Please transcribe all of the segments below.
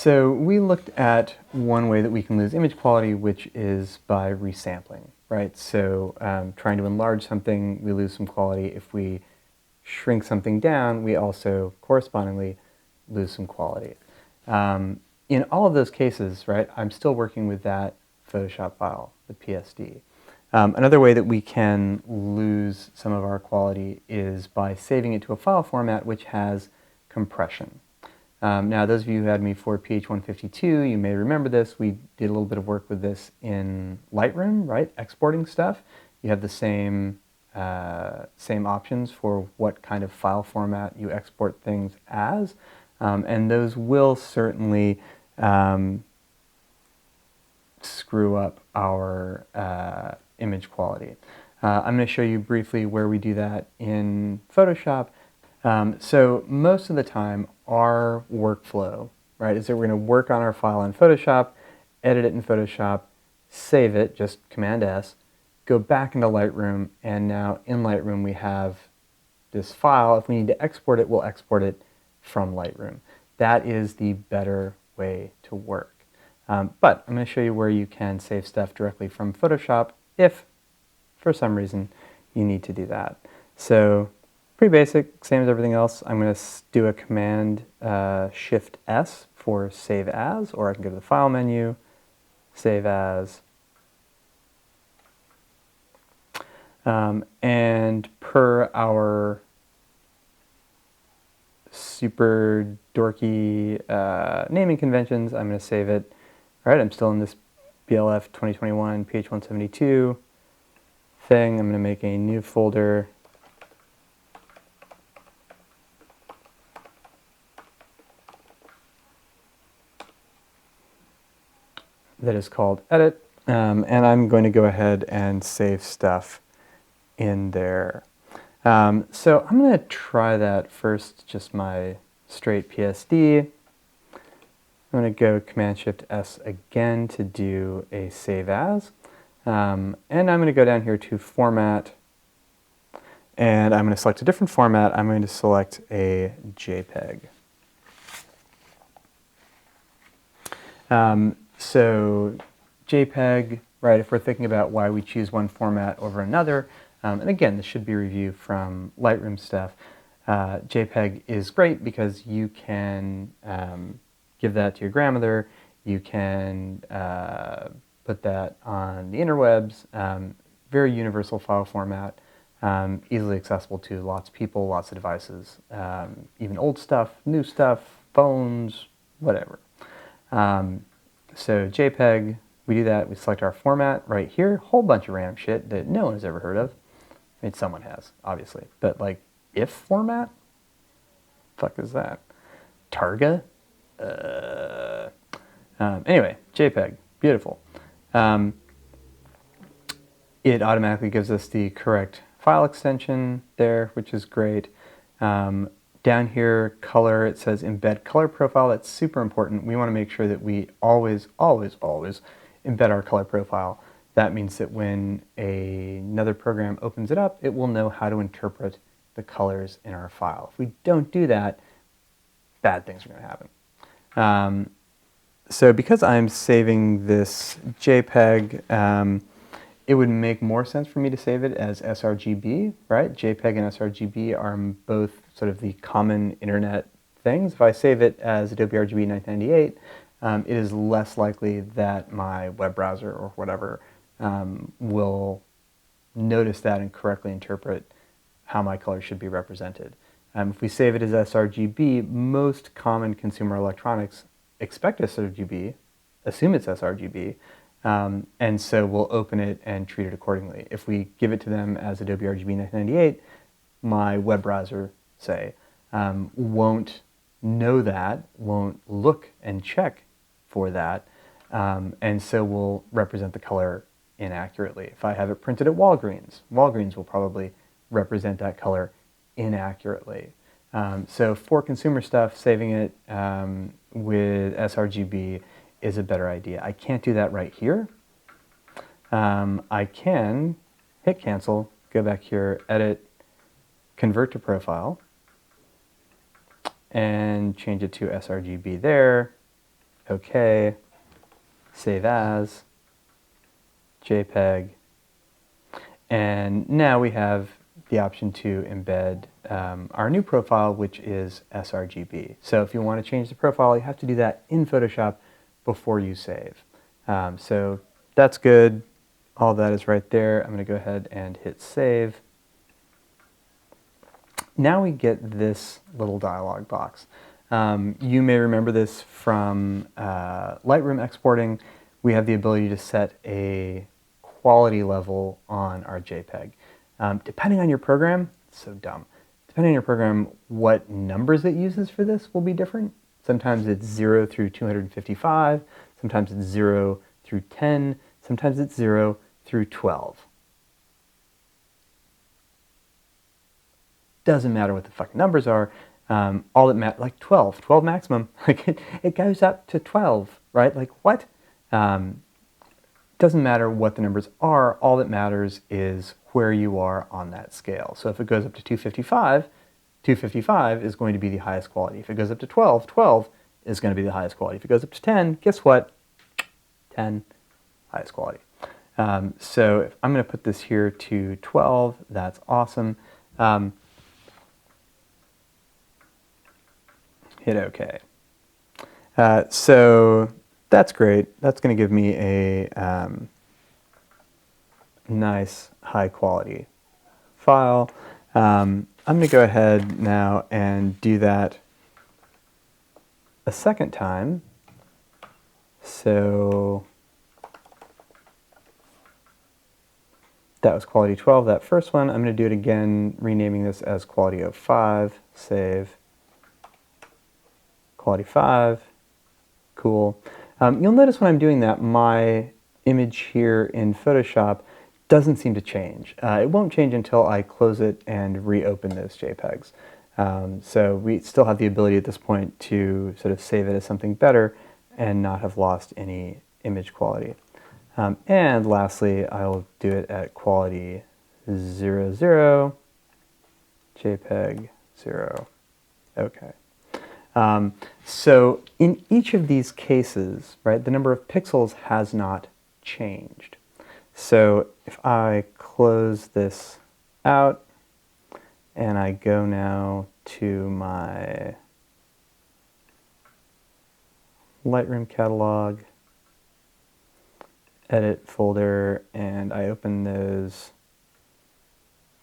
So we looked at one way that we can lose image quality, which is by resampling, right? So trying to enlarge something, we lose some quality. If we shrink something down, we also correspondingly lose some quality. In all of those cases, right, I'm still working with that Photoshop file, the PSD. Another way that we can lose some of our quality is by saving it to a file format which has compression. Now, those of you who had me for PH172, you may remember this. We did a little bit of work with this in Lightroom, right? Exporting stuff. You have the same options for what kind of file format you export things as, and those will certainly screw up our image quality. I'm going to show you briefly where we do that in Photoshop. So most of the time, our workflow, right, is that we're going to work on our file in Photoshop, edit it in Photoshop, save it, just Command S, go back into Lightroom, and now in Lightroom we have this file. If we need to export it, we'll export it from Lightroom. That is the better way to work. But I'm going to show you where you can save stuff directly from Photoshop if, for some reason, you need to do that. So pretty basic, same as everything else. I'm going to do a Command Shift S for Save As, or I can go to the File menu, Save As. And per our super dorky naming conventions, I'm going to save it. All right, I'm still in this BLF 2021 PH172 thing. I'm going to make a new folder. That is called Edit, and I'm going to go ahead and save stuff in there. So I'm going to try that first, just my straight PSD. I'm going to go Command-Shift-S again to do a Save As. And I'm going to go down here to Format, and I'm going to select a different format. I'm going to select a JPEG. So JPEG, right, if we're thinking about why we choose one format over another, and again, this should be a review from Lightroom stuff, JPEG is great because you can give that to your grandmother, you can put that on the interwebs, very universal file format, easily accessible to lots of people, lots of devices, even old stuff, new stuff, phones, whatever. So JPEG, we do that, we select our format right here, whole bunch of random shit that no one has ever heard of. I mean, someone has, obviously, but like if format? Fuck is that? Targa? Anyway, JPEG, beautiful. It automatically gives us the correct file extension there, which is great. Down here, color, it says embed color profile. That's super important. We want to make sure that we always, always, always embed our color profile. That means that when another program opens it up, it will know how to interpret the colors in our file. If we don't do that, bad things are going to happen. So because I'm saving this JPEG, it would make more sense for me to save it as sRGB, right? JPEG and sRGB are both sort of the common internet things. If I save it as Adobe RGB 998, it is less likely that my web browser or whatever will notice that and correctly interpret how my color should be represented. If we save it as sRGB, most common consumer electronics expect sRGB, assume it's sRGB, and so we'll open it and treat it accordingly. If we give it to them as Adobe RGB 998, my web browser, say, won't know that, won't look and check for that, and so will represent the color inaccurately. If I have it printed at Walgreens, Walgreens will probably represent that color inaccurately. So for consumer stuff, saving it with sRGB is a better idea. I can't do that right here. I can hit cancel, go back here, edit, convert to profile, and change it to sRGB there, OK, save as, JPEG, and now we have the option to embed our new profile, which is sRGB. So if you want to change the profile, you have to do that in Photoshop before you save. So that's good. All that is right there. I'm going to go ahead and hit save. Now we get this little dialog box. You may remember this from Lightroom exporting. We have the ability to set a quality level on our JPEG. Depending on your program, so dumb. Depending on your program, what numbers it uses for this will be different. Sometimes it's 0 through 255, sometimes it's 0 through 10, sometimes it's 0 through 12. Doesn't matter what the fucking numbers are. All that matters, like 12 maximum. Like it goes up to 12, right? Like what? Doesn't matter what the numbers are. All that matters is where you are on that scale. So if it goes up to 255, 255 is going to be the highest quality. If it goes up to 12, 12 is going to be the highest quality. If it goes up to 10, guess what? 10, highest quality. So if I'm going to put this here to 12, that's awesome. Hit OK. So that's great. That's going to give me a nice high quality file. I'm going to go ahead now and do that a second time. So that was quality 12, that first one. I'm going to do it again, renaming this as quality 05, save. Quality 5, cool. You'll notice when I'm doing that, my image here in Photoshop doesn't seem to change. It won't change until I close it and reopen those JPEGs. So we still have the ability at this point to sort of save it as something better and not have lost any image quality. And lastly, I'll do it at quality 0, 0, JPEG 0. Okay. So in each of these cases, right, the number of pixels has not changed. So if I close this out and I go now to my Lightroom catalog, edit folder, and I open those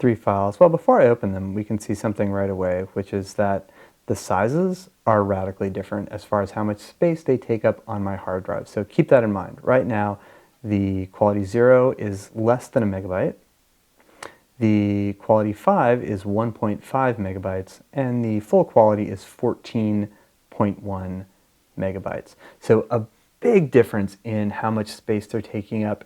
3 files. Well, before I open them, we can see something right away, which is that the sizes are radically different as far as how much space they take up on my hard drive. So keep that in mind. Right now, the quality 0 is less than a megabyte. The quality 5 is 1.5 megabytes, and the full quality is 14.1 megabytes. So a big difference in how much space they're taking up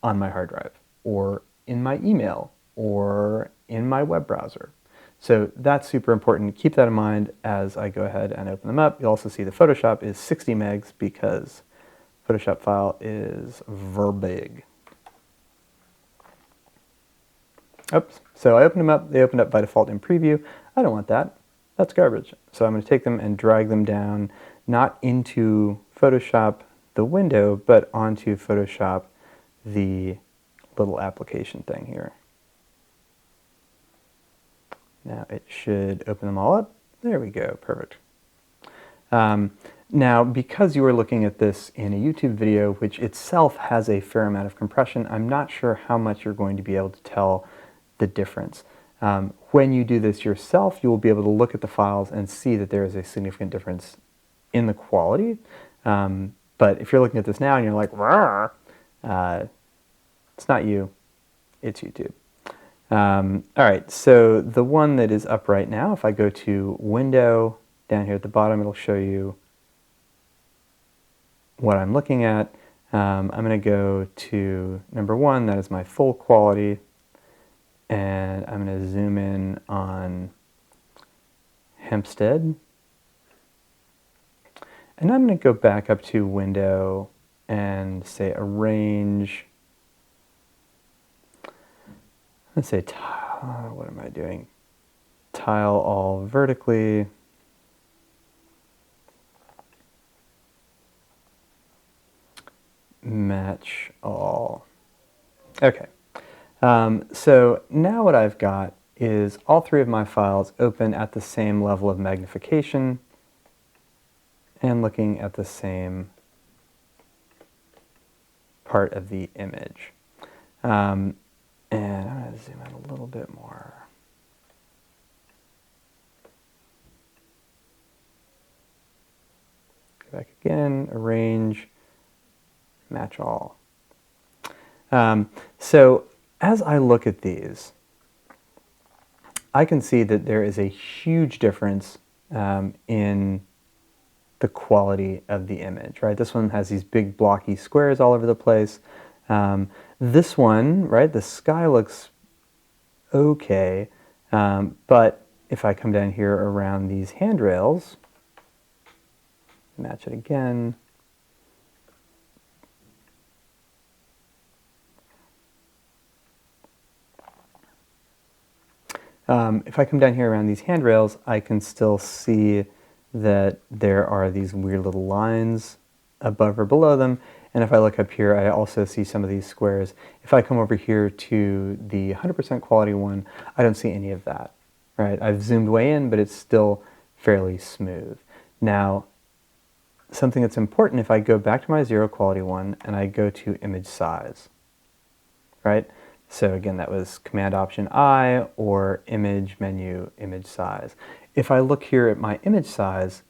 on my hard drive, or in my email, or in my web browser. So that's super important. Keep that in mind as I go ahead and open them up. You'll also see the Photoshop is 60 megs because Photoshop file is ver big. Oops, so I opened them up. They opened up by default in preview. I don't want that. That's garbage. So I'm going to take them and drag them down, not into Photoshop, the window, but onto Photoshop, the little application thing here. Now it should open them all up. There we go, perfect. Now, because you are looking at this in a YouTube video, which itself has a fair amount of compression, I'm not sure how much you're going to be able to tell the difference. When you do this yourself, you will be able to look at the files and see that there is a significant difference in the quality. But if you're looking at this now and you're like, it's not you, it's YouTube. All right, so the one that is up right now, if I go to Window, down here at the bottom, it'll show you what I'm looking at. I'm going to go to number 1, that is my full quality, and I'm going to zoom in on Hempstead. And I'm going to go back up to Window and say Arrange. Let's say, what am I doing? Tile all vertically. match all. Okay, so now what I've got is all three of my files open at the same level of magnification and looking at the same part of the image. And I'm going to zoom in a little bit more. Go back again, arrange, match all. So as I look at these, I can see that there is a huge difference in the quality of the image, right? This one has these big blocky squares all over the place. This one, right, the sky looks okay, but if I come down here around these handrails, match it again, if I come down here around these handrails, I can still see that there are these weird little lines above or below them. And if I look up here, I also see some of these squares. If I come over here to the 100% quality one, I don't see any of that, right? I've zoomed way in, but it's still fairly smooth. Now, something that's important, if I go back to my 0 quality one and I go to image size, right? So again, that was Command Option I or Image Menu, Image Size. If I look here at my image size,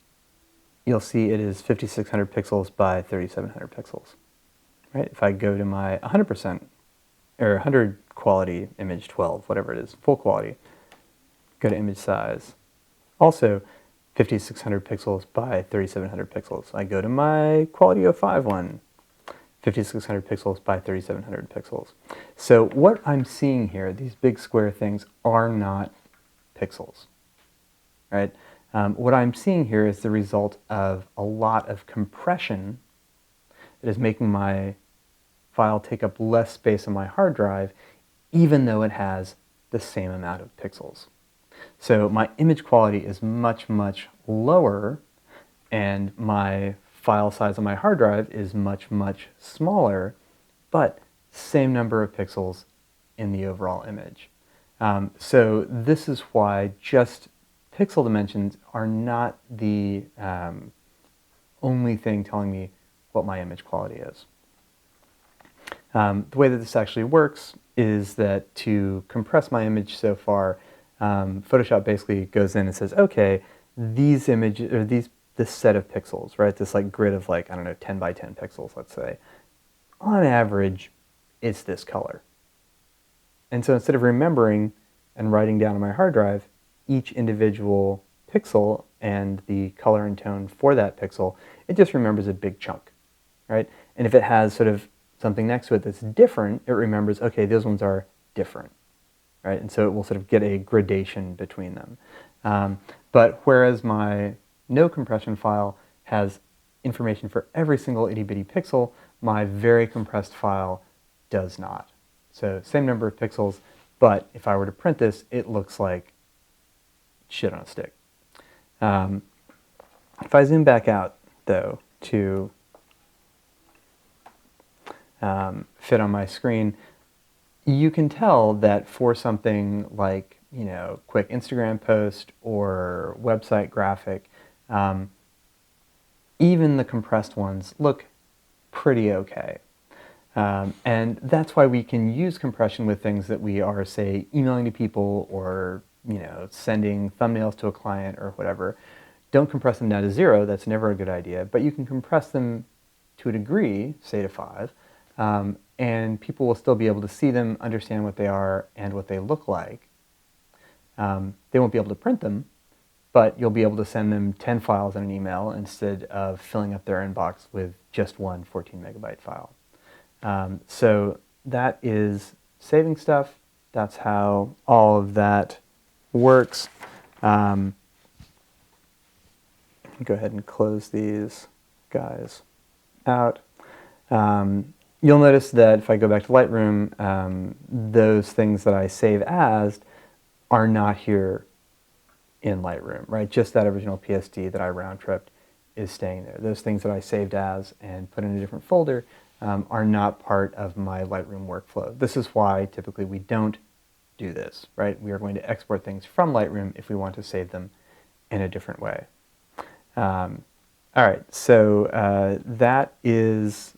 you'll see it is 5600 pixels by 3700 pixels, right? If I go to my 100% or 100 quality image 12, whatever it is, full quality, go to image size, also 5600 pixels by 3700 pixels. I go to my quality 05 one, 5600 pixels by 3700 pixels. So what I'm seeing here, these big square things, are not pixels, right? What I'm seeing here is the result of a lot of compression that is making my file take up less space on my hard drive, even though it has the same amount of pixels. So my image quality is much, much lower, and my file size on my hard drive is much, much smaller, but same number of pixels in the overall image. So this is why just pixel dimensions are not the only thing telling me what my image quality is. The way that this actually works is that to compress my image so far, Photoshop basically goes in and says, okay, these images, or this set of pixels, right, this like grid of like, I don't know, 10 by 10 pixels, let's say, on average, it's this color. And so instead of remembering and writing down on my hard drive each individual pixel and the color and tone for that pixel, it just remembers a big chunk, right? And if it has sort of something next to it that's different, it remembers, okay, those ones are different, right? And so it will sort of get a gradation between them. But whereas my no compression file has information for every single itty bitty pixel, my very compressed file does not. So same number of pixels, but if I were to print this, it looks like shit on a stick. If I zoom back out, though, to fit on my screen, you can tell that for something like, you know, quick Instagram post or website graphic, even the compressed ones look pretty okay. And that's why we can use compression with things that we are, say, emailing to people or, you know, sending thumbnails to a client or whatever. Don't compress them down to 0, that's never a good idea, but you can compress them to a degree, say to 5, and people will still be able to see them, understand what they are, and what they look like. They won't be able to print them, but you'll be able to send them 10 files in an email instead of filling up their inbox with just one 14 megabyte file. So that is saving stuff. That's how all of that works. Go ahead and close these guys out. You'll notice that if I go back to Lightroom, those things that I save as are not here in Lightroom, right? Just that original PSD that I round-tripped is staying there. Those things that I saved as and put in a different folder, are not part of my Lightroom workflow. This is why typically we don't do this, right? We are going to export things from Lightroom if we want to save them in a different way. All right, so that is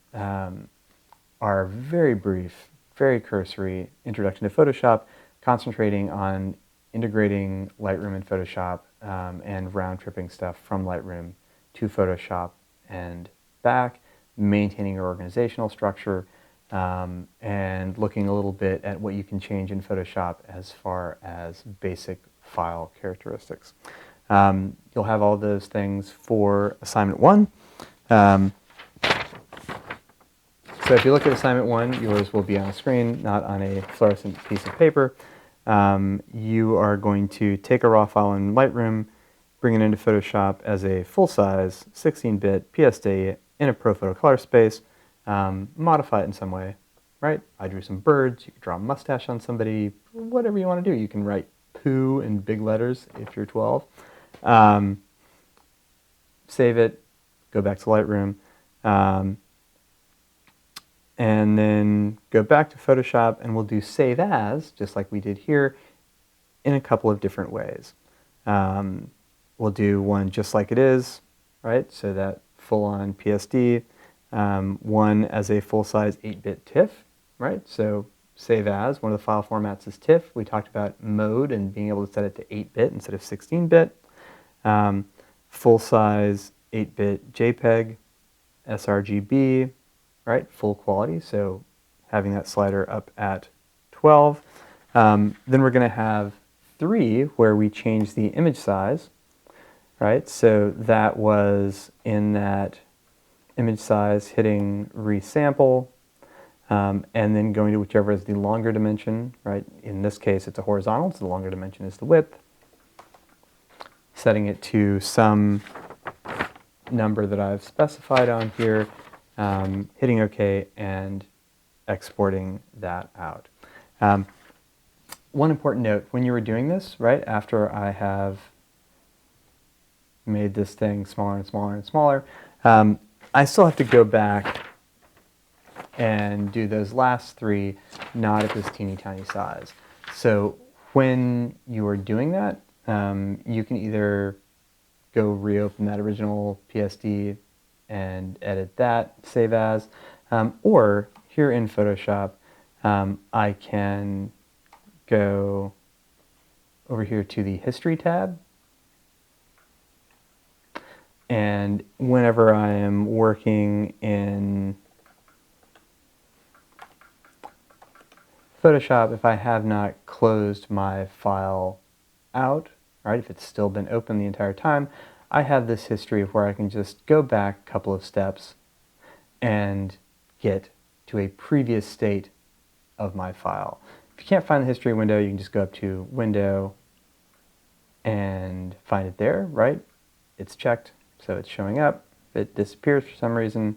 our very brief, very cursory introduction to Photoshop, concentrating on integrating Lightroom and Photoshop and round-tripping stuff from Lightroom to Photoshop and back, maintaining your organizational structure, and looking a little bit at what you can change in Photoshop as far as basic file characteristics. You'll have all those things for assignment 1. So if you look at assignment 1, yours will be on a screen, not on a fluorescent piece of paper. You are going to take a raw file in Lightroom, bring it into Photoshop as a full-size 16-bit PSD in a ProPhoto color space, modify it in some way, right? I drew some birds, you could draw a mustache on somebody, whatever you want to do. You can write poo in big letters if you're 12. Save it, go back to Lightroom, and then go back to Photoshop, and we'll do Save As, just like we did here, in a couple of different ways. We'll do one just like it is, right? So that full-on PSD, one as a full-size 8-bit TIFF, right? So Save As, one of the file formats is TIFF. We talked about mode and being able to set it to 8-bit instead of 16-bit. Full-size 8-bit JPEG, sRGB, right? Full quality, so having that slider up at 12. Then we're going to have 3 where we change the image size, right? So that was in that image size hitting resample, and then going to whichever is the longer dimension, right? In this case, it's a horizontal, so the longer dimension is the width. Setting it to some number that I've specified on here, hitting OK, and exporting that out. One important note, when you were doing this, right, after I have made this thing smaller and smaller and smaller, I still have to go back and do those last 3, not at this teeny tiny size. So when you are doing that, you can either go reopen that original PSD and edit that, save as, or here in Photoshop, I can go over here to the History tab, and whenever I am working in Photoshop, if I have not closed my file out, right, if it's still been open the entire time, I have this history of where I can just go back a couple of steps and get to a previous state of my file. If you can't find the history window, you can just go up to Window and find it there, right? It's checked, so it's showing up. If it disappears for some reason,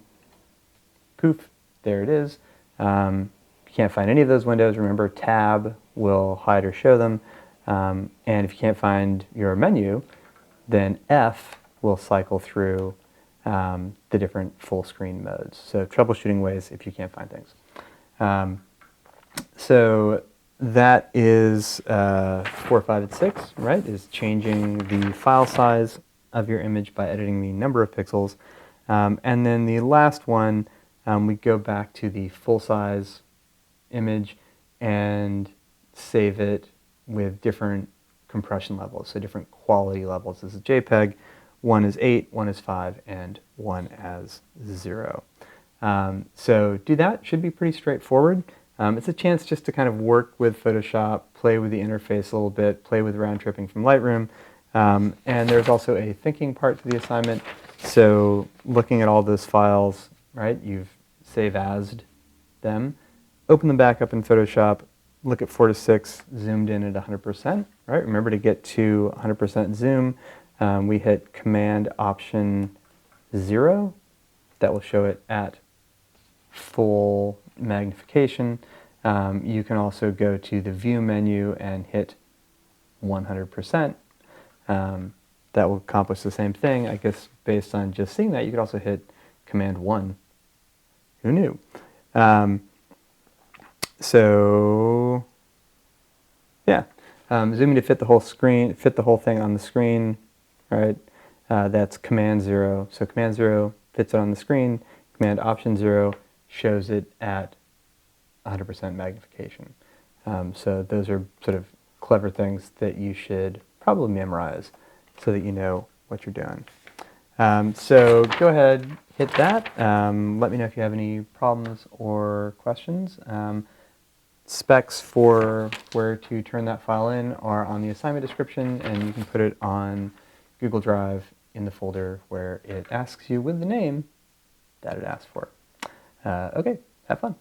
poof, there it is. If you can't find any of those windows, remember Tab will hide or show them. And if you can't find your menu, then F will cycle through the different full screen modes. So troubleshooting ways if you can't find things. So that is 4, 5, and 6, right? Is changing the file size of your image by editing the number of pixels. And then the last one, we go back to the full size image and save it with different compression levels, so different quality levels. This is JPEG, one is 8, one is 5, and one as 0. So do that, should be pretty straightforward. It's a chance just to kind of work with Photoshop, play with the interface a little bit, play with round tripping from Lightroom, and there's also a thinking part to the assignment. So looking at all those files, right, you've save as'd them, open them back up in Photoshop, look at 4 to 6 zoomed in at 100%, right? Remember to get to 100% zoom, we hit Command-Option-0. That will show it at full magnification. You can also go to the View menu and hit 100%. That will accomplish the same thing. I guess based on just seeing that, you could also hit Command-1 Who knew? So yeah, zooming to fit the whole screen, fit the whole thing on the screen, right? That's Command 0. So Command 0 fits it on the screen. Command Option 0 shows it at 100% magnification. So those are sort of clever things that you should probably memorize so that you know what you're doing. So go ahead, hit that. Let me know if you have any problems or questions. Specs for where to turn that file in are on the assignment description, and you can put it on Google Drive in the folder where it asks you with the name that it asked for. Okay, have fun.